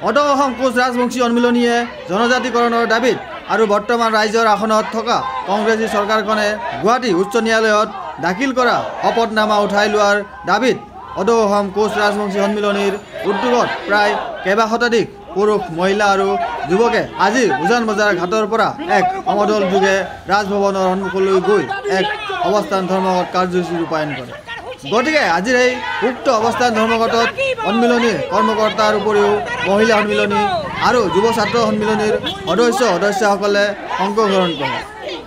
অদৌ অসম কোচ ৰাজবংশী সন্মিলনীয়ে জনজাতিকৰণৰ দাবীত আৰু বৰ্তমান ৰাইজৰ আসনত থকা কংগ্ৰেছী চৰকাৰখনে গুৱাহাটী উচ্চ ন্যায়ালয়ত দাখিল কৰা শপতনামা উঠাই লোৱাৰ দাবীত অদৌ অসম কোচ ৰাজবংশী সন্মিলনীৰ উদ্যোগত প্ৰায় কেইবা শতাধিক পুৰুষ মহিলা আৰু যুৱকে আজি উজান বজাৰ ঘাটৰ পৰা এক সমদল যোগে ৰাজভৱনৰ সন্মুখলৈ গৈ এক অৱস্থান ধৰ্মঘট কাৰ্যসূচী ৰূপায়ণ কৰে। গতিকে আজিৰ এই উক্ত অৱস্থান ধৰ্মঘটত সন্মিলনীৰ কৰ্মকৰ্তাৰ উপৰিও মহিলা সন্মিলনী আৰু যুৱ ছাত্ৰ সন্মিলনীৰ সদস্যসকলে অংশগ্ৰহণ কৰে।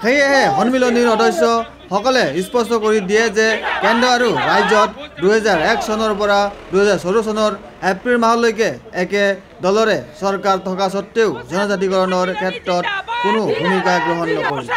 সেয়েহে সন্মিলনীৰ সদস্যসকলে স্পষ্ট কৰি দিয়ে যে কেন্দ্ৰ আৰু ৰাজ্যত 2001 চনৰ পৰা 2014 চনৰ এপ্ৰিল মাহলৈকে একে দলৰে চৰকাৰ থকা স্বত্তেও জনজাতিকৰণৰ ক্ষেত্ৰত কোনো ভূমিকা গ্ৰহণ নকৰিল।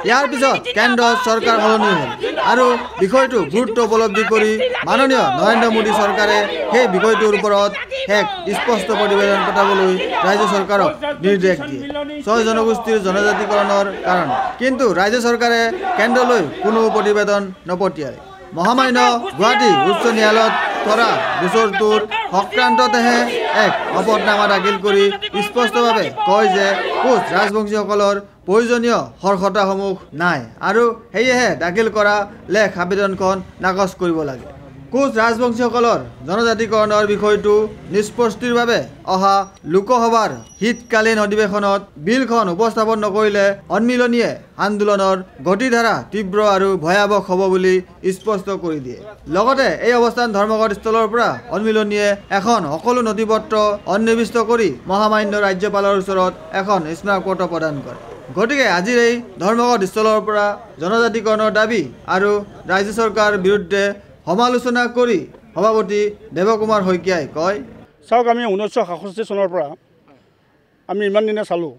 ইয়াৰ পিছত কেন্দ্ৰত চৰকাৰ সলনি হ'ল আৰু বিষয়টো গুৰুত্ব উপলব্ধি কৰি মাননীয় নৰেন্দ্ৰ মোদী চৰকাৰে সেই বিষয়টোৰ ওপৰত এক স্পষ্ট প্ৰতিবেদন পঠাবলৈ ৰাজ্য চৰকাৰক নিৰ্দেশ দিয়ে 6 জনগোষ্ঠীৰ জনজাতিকৰণৰ কাৰণে। কিন্তু ৰাজ্য চৰকাৰে কেন্দ্ৰলৈ কোনো প্ৰতিবেদন নপঠিয়ায়। মহামান্য গুৱাহাটী উচ্চ ন্যায়ালয়ত কৰা গোচৰটোৰ সংক্ৰান্ততেহে এক শপতনামা দাখিল কৰি স্পষ্টভাৱে কয় যে কোচ ৰাজবংশীসকলৰ প্ৰয়োজনীয় সৰ্হতাসমূহ নাই আৰু সেয়েহে দাখিল কৰা লেখ আবেদনখন নাকচ কৰিব লাগে। কোচ ৰাজবংশীসকলৰ জনজাতিকৰণৰ বিষয়টো নিষ্পত্তিৰ বাবে অহা লোকসভাৰ শীতকালীন অধিৱেশনত বিলখন উপস্থাপন নকৰিলে সন্মিলনীয়ে আন্দোলনৰ গতিধাৰা তীব্ৰ আৰু ভয়াৱহ হ'ব বুলি স্পষ্ট কৰি দিয়ে। লগতে এই অৱস্থান ধৰ্মঘট স্থলৰ পৰা সন্মিলনীয়ে এখন সকলো নথিপত্ৰ সন্নিৱিষ্ট কৰি মহামান্য ৰাজ্যপালৰ ওচৰত এখন স্মাৰকপত্ৰ প্ৰদান কৰে। গতিকে আজিৰ এই ধৰ্মঘট স্থলৰ পৰা জনজাতিকৰণৰ দাবী আৰু ৰাজ্য চৰকাৰৰ বিৰুদ্ধে সমালোচনা কৰি সভাপতি দেৱকুমাৰ শইকীয়াই কয়, চাওক, আমি 1967 চনৰ পৰা আমি ইমান দিনে চালোঁ,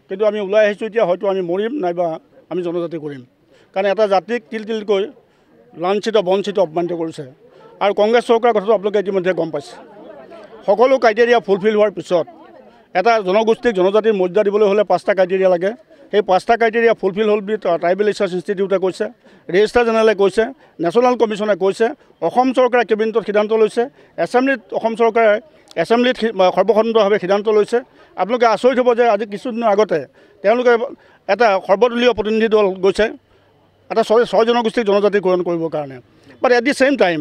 কিন্তু আমি ওলাই আহিছোঁ এতিয়া হয়তো আমি মৰিম নাইবা আমি জনজাতি কৰিম। কাৰণ এটা জাতিক তিলকৈ লাঞ্ছিত বঞ্চিত অপমানিত কৰিছে আৰু কংগ্ৰেছ চৰকাৰৰ কথাটো আপোনালোকে ইতিমধ্যে গম পাইছে। সকলো ক্ৰাইটেৰিয়া ফুলফিল হোৱাৰ পিছত এটা জনগোষ্ঠীক জনজাতিৰ মৰ্যাদা দিবলৈ হ'লে 5টা ক্ৰাইটেৰিয়া লাগে। সেই 5টা ক্ৰাইটেৰিয়া ফুলফিল হ'ল বুলি ট্ৰাইবেল ৰিচাৰ্চ ইনষ্টিটিউটে কৈছে, ৰেজিষ্ট্ৰাৰ জেনেৰেলে কৈছে, নেশ্যনেল কমিশ্যনে কৈছে, অসম চৰকাৰে কেবিনেটত সিদ্ধান্ত লৈছে, এছেম্বলিত অসম চৰকাৰে এছেম্বলিত সৰ্বসন্মতভাৱে সিদ্ধান্ত লৈছে। আপোনালোকে আচৰিত হ'ব যে আজি কিছুদিনৰ আগতে তেওঁলোকে এটা সৰ্বদলীয় প্ৰতিনিধি দল গৈছে এটা 6 জনগোষ্ঠীক জনজাতিকৰণ কৰিবৰ কাৰণে। But at the same time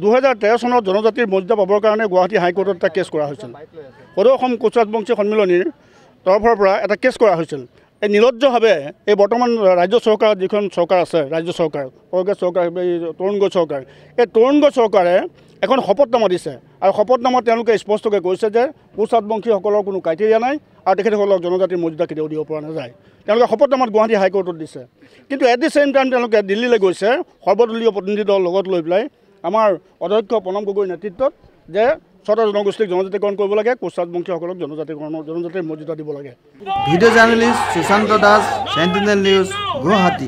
2013 চনত জনজাতিৰ মৰ্যাদা পাবৰ কাৰণে গুৱাহাটী হাইকোৰ্টত এটা কেছ কৰা হৈছিল। অদৌ অসম কোচ ৰাজবংশী সন্মিলনীৰ তৰফৰ পৰা এটা কেছ কৰা হৈছিল। এই নিলজ্জভাৱে এই বৰ্তমান ৰাজ্য চৰকাৰত যিখন চৰকাৰ আছে, ৰাজ্য চৰকাৰ, কংগ্ৰেছ চৰকাৰ, এই তৰুণ গগৈ চৰকাৰ, এই তৰুণ গগৈ চৰকাৰে এখন শপতনামা দিছে আৰু শপতনামাত তেওঁলোকে স্পষ্টকৈ কৈছে যে কোচ ৰাজবংশীসকলৰ কোনো ক্ৰাইটেৰিয়া নাই আৰু তেখেতসকলক জনজাতিৰ মৰ্যাদা কেতিয়াও দিব পৰা নাযায়। তেওঁলোকে শপতনামাত গুৱাহাটী হাইকোৰ্টত দিছে। কিন্তু এট দি ছেইম টাইম তেওঁলোকে দিল্লীলৈ গৈছে সৰ্বদলীয় প্ৰতিনিধি দল লগত লৈ পেলাই আমাৰ অধ্যক্ষ প্ৰণৱ গগৈৰ নেতৃত্বত যে 6টা জনগোষ্ঠীক জনজাতিকৰণ কৰিব লাগে, কোচ ৰাজবংশীসকলক জনজাতিৰ মৰ্যাদা দিব লাগে। Video' journalist Sushanta Das, Sentinel news, Guwahati.